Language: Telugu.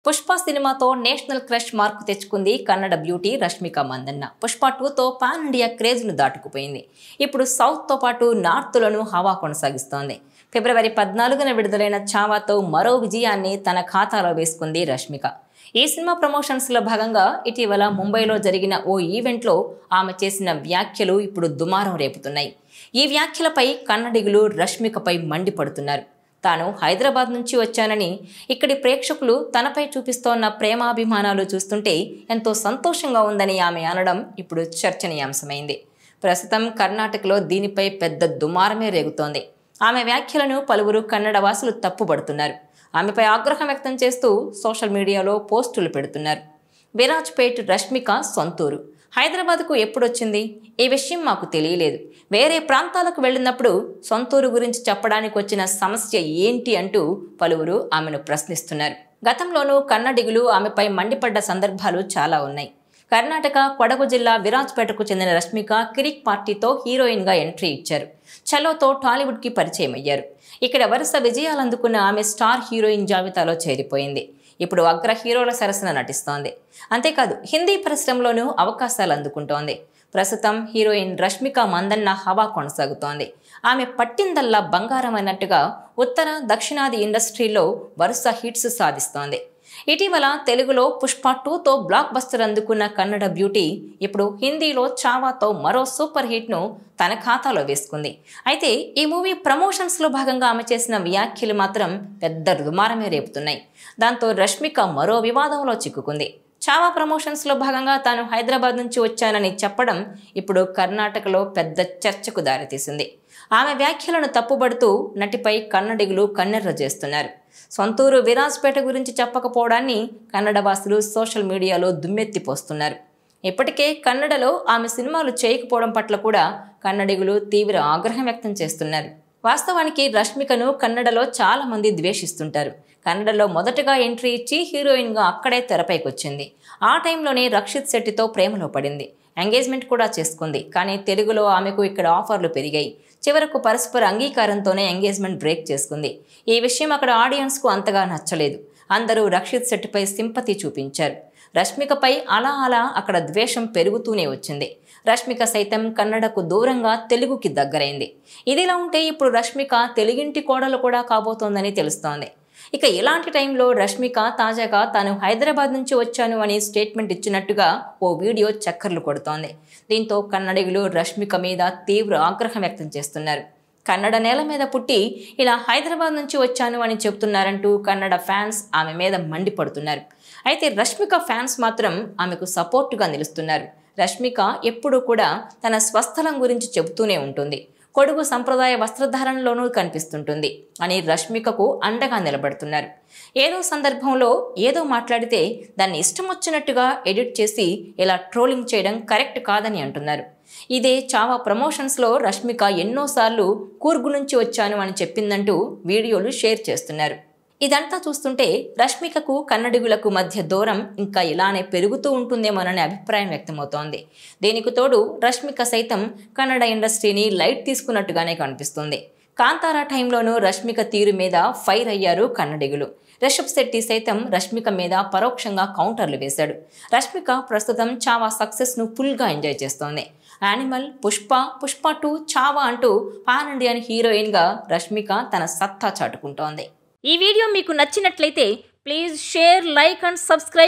పుష్ప సినిమాతో నేషనల్ క్రష్ మార్కు తెచ్చుకుంది కన్నడ బ్యూటీ రష్మిక మందన్న. పుష్ప 2తో పాన్ ఇండియా క్రేజ్ను దాటుకుపోయింది. ఇప్పుడు సౌత్తో పాటు నార్త్లోనూ హవా కొనసాగిస్తోంది. ఫిబ్రవరి 14న విడుదలైన చావాతో మరో విజయాన్ని తన ఖాతాలో వేసుకుంది రష్మిక. ఈ సినిమా ప్రమోషన్స్లో భాగంగా ఇటీవల ముంబైలో జరిగిన ఓ ఈవెంట్లో ఆమె చేసిన వ్యాఖ్యలు ఇప్పుడు దుమారం రేపుతున్నాయి. ఈ వ్యాఖ్యలపై కన్నడిగులు రష్మికపై మండిపడుతున్నారు. తాను హైదరాబాద్ నుంచి వచ్చానని, ఇక్కడి ప్రేక్షకులు తనపై చూపిస్తోన్న ప్రేమాభిమానాలు చూస్తుంటే ఎంతో సంతోషంగా ఉందని ఆమె అనడం ఇప్పుడు చర్చనీయాంశమైంది. ప్రస్తుతం కర్ణాటకలో దీనిపై పెద్ద దుమారమే రేగుతోంది. ఆమె వ్యాఖ్యలను పలువురు కన్నడ వాసులు తప్పుపడుతున్నారు. ఆమెపై ఆగ్రహం వ్యక్తం చేస్తూ సోషల్ మీడియాలో పోస్టులు పెడుతున్నారు. విరాజ్పేట్ రష్మిక సొంతూరు. హైదరాబాద్కు ఎప్పుడొచ్చింది? ఈ విషయం మాకు తెలియలేదు. వేరే ప్రాంతాలకు వెళ్ళినప్పుడు సొంతూరు గురించి చెప్పడానికి వచ్చిన సమస్య ఏంటి అంటూ పలువురు ఆమెను ప్రశ్నిస్తున్నారు. గతంలోనూ కన్నడిగులు ఆమెపై మండిపడ్డ సందర్భాలు చాలా ఉన్నాయి. కర్ణాటక కొడగు జిల్లా విరాజ్పేటకు చెందిన రష్మిక కిరిక్ పార్టీతో హీరోయిన్గా ఎంట్రీ ఇచ్చారు. చలోతో టాలీవుడ్కి పరిచయం అయ్యారు. ఇక్కడ వరుస విజయాలు అందుకున్న ఆమె స్టార్ హీరోయిన్ జాబితాలో చేరిపోయింది. ఇప్పుడు అగ్ర హీరోల సరసన నటిస్తోంది. అంతేకాదు హిందీ పరిశ్రమలోనూ అవకాశాలు అందుకుంటోంది. ప్రస్తుతం హీరోయిన్ రష్మిక మందన్న హవా కొనసాగుతోంది. ఆమె పట్టిందల్లా బంగారం అన్నట్టుగా ఉత్తర దక్షిణాది ఇండస్ట్రీలో వరుస హిట్స్ సాధిస్తోంది. ఇటీవల తెలుగులో పుష్ప 2తో బ్లాక్ బస్టర్ అందుకున్న కన్నడ బ్యూటీ ఇప్పుడు హిందీలో చావాతో మరో సూపర్ హిట్ను తన ఖాతాలో వేసుకుంది. అయితే ఈ మూవీ ప్రమోషన్స్లో భాగంగా ఆమె చేసిన వ్యాఖ్యలు మాత్రం పెద్ద దుమారమే రేపుతున్నాయి. దాంతో రష్మిక మరో వివాదంలో చిక్కుకుంది. చావా ప్రమోషన్స్లో భాగంగా తాను హైదరాబాద్ నుంచి వచ్చానని చెప్పడం ఇప్పుడు కర్ణాటకలో పెద్ద చర్చకు దారితీసింది. ఆమె వ్యాఖ్యలను తప్పుబడుతూ నటిపై కన్నడిగులు కన్నెర్ర చేస్తున్నారు. సొంతూరు విరాజ్పేట గురించి చెప్పకపోవడాన్ని కన్నడ వాసులు సోషల్ మీడియాలో దుమ్మెత్తిపోస్తున్నారు. ఇప్పటికే కన్నడలో ఆమె సినిమాలు చేయకపోవడం పట్ల కూడా కన్నడిగులు తీవ్ర ఆగ్రహం వ్యక్తం చేస్తున్నారు. వాస్తవానికి రష్మికను కన్నడలో చాలా మంది ద్వేషిస్తుంటారు. కన్నడలో మొదటగా ఎంట్రీ ఇచ్చి హీరోయిన్గా అక్కడే తెరపైకొచ్చింది. ఆ టైంలోనే రక్షిత్ శెట్టితో ప్రేమలో పడింది. ఎంగేజ్మెంట్ కూడా చేసుకుంది. కానీ తెలుగులో ఆమెకు ఇక్కడ ఆఫర్లు పెరిగాయి. చివరకు పరస్పర అంగీకారంతోనే ఎంగేజ్మెంట్ బ్రేక్ చేసుకుంది. ఈ విషయం అక్కడ ఆడియన్స్కు అంతగా నచ్చలేదు. అందరూ రక్షిత్ శెట్టిపై సింపతి చూపించారు. రష్మికపై అలా అక్కడ ద్వేషం పెరుగుతూనే వచ్చింది. రష్మిక సైతం కన్నడకు దూరంగా తెలుగుకి దగ్గరైంది. ఇదిలా ఉంటే ఇప్పుడు రష్మిక తెలుగింటి కోడలు కూడా కాబోతోందని తెలుస్తోంది. ఇక ఇలాంటి టైంలో రష్మిక తాజాగా తాను హైదరాబాద్ నుంచి వచ్చాను అని స్టేట్మెంట్ ఇచ్చినట్టుగా ఓ వీడియో చక్కర్లు కొడుతోంది. దీంతో కన్నడిగులు రష్మిక మీద తీవ్ర ఆగ్రహం వ్యక్తం చేస్తున్నారు. కన్నడ నేల మీద పుట్టి ఇలా హైదరాబాద్ నుంచి వచ్చాను అని చెబుతున్నారంటూ కన్నడ ఫ్యాన్స్ ఆమె మీద మండిపడుతున్నారు. అయితే రష్మిక ఫ్యాన్స్ మాత్రం ఆమెకు సపోర్టుగా నిలుస్తున్నారు. రష్మిక ఎప్పుడూ కూడా తన స్వస్థలం గురించి చెబుతూనే ఉంటుంది. కొడుకు సంప్రదాయ వస్త్రధారణలోనూ కనిపిస్తుంటుంది అని రష్మికకు అండగా నిలబడుతున్నారు. ఏదో సందర్భంలో ఏదో మాట్లాడితే దాన్ని ఇష్టం వచ్చినట్టుగా ఎడిట్ చేసి ఇలా ట్రోలింగ్ చేయడం కరెక్ట్ కాదని అంటున్నారు. ఇదే చావా ప్రమోషన్స్లో రష్మిక ఎన్నోసార్లు కూర్గు నుంచి వచ్చాను అని చెప్పిందంటూ వీడియోలు షేర్ చేస్తున్నారు. ఇదంతా చూస్తుంటే రష్మికకు కన్నడిగులకు మధ్య దూరం ఇంకా ఇలానే పెరుగుతూ ఉంటుందేమోననే అభిప్రాయం వ్యక్తమవుతోంది. దీనికి తోడు రష్మిక సైతం కన్నడ ఇండస్ట్రీని లైట్ తీసుకున్నట్టుగానే కనిపిస్తుంది. కాంతారా టైంలోనూ రష్మిక తీరు మీద ఫైర్ అయ్యారు కన్నడిగులు. రిషబ్ శెట్టి సైతం రష్మిక మీద పరోక్షంగా కౌంటర్లు వేశాడు. రష్మిక ప్రస్తుతం చావా సక్సెస్ను ఫుల్గా ఎంజాయ్ చేస్తోంది. యానిమల్, పుష్ప 2, చావా అంటూ పాన్ ఇండియన్ హీరోయిన్గా రష్మిక తన సత్తా చాటుకుంటోంది. ఈ వీడియో మీకు నచ్చినట్లయితే please share, like and subscribe.